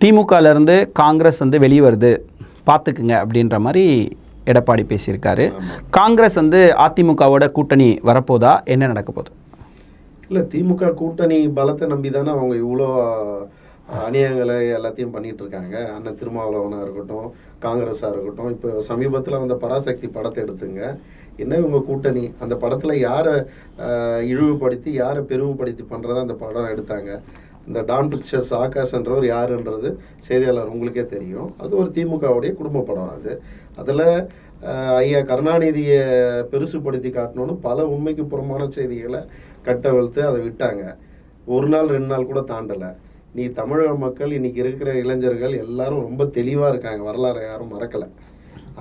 திமுகலேருந்து காங்கிரஸ் வந்து வெளியே வருது பார்த்துக்குங்க அப்படின்ற மாதிரி எடப்பாடி பேசியிருக்காரு. காங்கிரஸ் வந்து அதிமுகவோட கூட்டணி வரப்போதா, என்ன நடக்க போகுது? இல்லை, திமுக கூட்டணி பலத்தை நம்பி தானே அவங்க இவ்வளோ அநியாயங்களை எல்லாத்தையும் பண்ணிகிட்டு இருக்காங்க. அண்ணன் திருமாவளவனாக இருக்கட்டும், காங்கிரஸாக இருக்கட்டும். இப்போ சமீபத்தில் வந்த பராசக்தி படத்தை எடுத்துங்க. என்ன இவங்க கூட்டணி, அந்த படத்தில் யாரை இழிவுபடுத்தி யாரை பெருமைப்படுத்தி பண்ணுறதா அந்த படம் எடுத்தாங்க. இந்த டான் பிக்சர்ஸ் ஆகாஷ்ன்றவர் யாருன்றது செய்தியாளர் உங்களுக்கே தெரியும். அது ஒரு திமுகவுடைய குடும்ப படம். அதில் ஐயா கருணாநிதியை பெருசுப்படுத்தி காட்டணும்னு பல உண்மைக்கு புறமான செய்திகளை கட்டவிழ்த்து அதை விட்டாங்க. ஒரு நாள் 2 நாள் கூட தாண்டலை. நீ தமிழக மக்கள் இன்றைக்கி இருக்கிற இளைஞர்கள் எல்லாரும் ரொம்ப தெளிவாக இருக்காங்க. வரலாறு யாரும் மறக்கலை.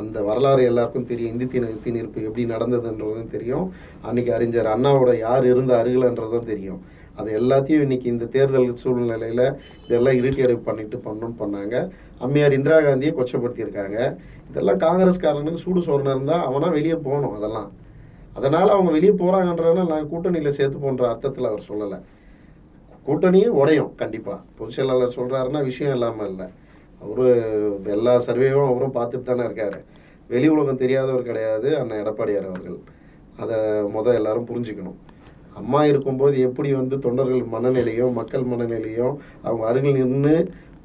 அந்த வரலாறு எல்லாருக்கும் தெரியும். இந்தி திணிப்பு எப்படி நடந்ததுன்றதும் தெரியும். அன்றைக்கி அறிஞர் அண்ணாவோட யார் இருந்த அருகிலன்றதும் தெரியும். அது எல்லாத்தையும் இன்றைக்கி இந்த தேர்தல் சூழ்நிலையில் இதெல்லாம் இருட்டியடை பண்ணாங்க. அம்மையார் இந்திரா காந்தியை கொச்சப்படுத்தியிருக்காங்க. இதெல்லாம் காங்கிரஸ்காரனுக்கு சூடு சோறுனா இருந்தால் அவனா வெளியே போகணும். அதனால் அவங்க வெளியே போகிறாங்கன்றதுனால நான் கூட்டணியில் சேர்த்து போன்ற அர்த்தத்தில் அவர் சொல்லலை. கூட்டணியே உடையும் கண்டிப்பாக. பொதுச் செயலாளர் சொல்கிறாருன்னா விஷயம் இல்லாமல் இல்லை. அவரு எல்லா சர்வேவும் அவரும் பார்த்துட்டு தானே இருக்கார். வெளி உலகம் தெரியாதவர் கிடையாது அண்ணன் எடப்பாடியார் அவர்கள். அதை எல்லாரும் புரிஞ்சுக்கணும். அம்மா இருக்கும்போது எப்படி தொண்டர்கள் மனநிலையும் மக்கள் மனநிலையும் அவங்க அருகில் நின்று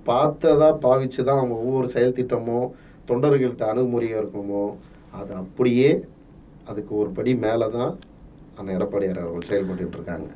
பார்த்ததா பாவிச்சு தான் அவங்க ஒவ்வொரு செயல் திட்டமோ தொண்டர்கள்ட்ட அணுகுமுறையாக இருக்குமோ, அது அப்படியே அதுக்கு ஒரு படி மேலே தான் அண்ணன் எடப்பாடியார் அவர்கள் செயல்பட்டு இருக்காங்க.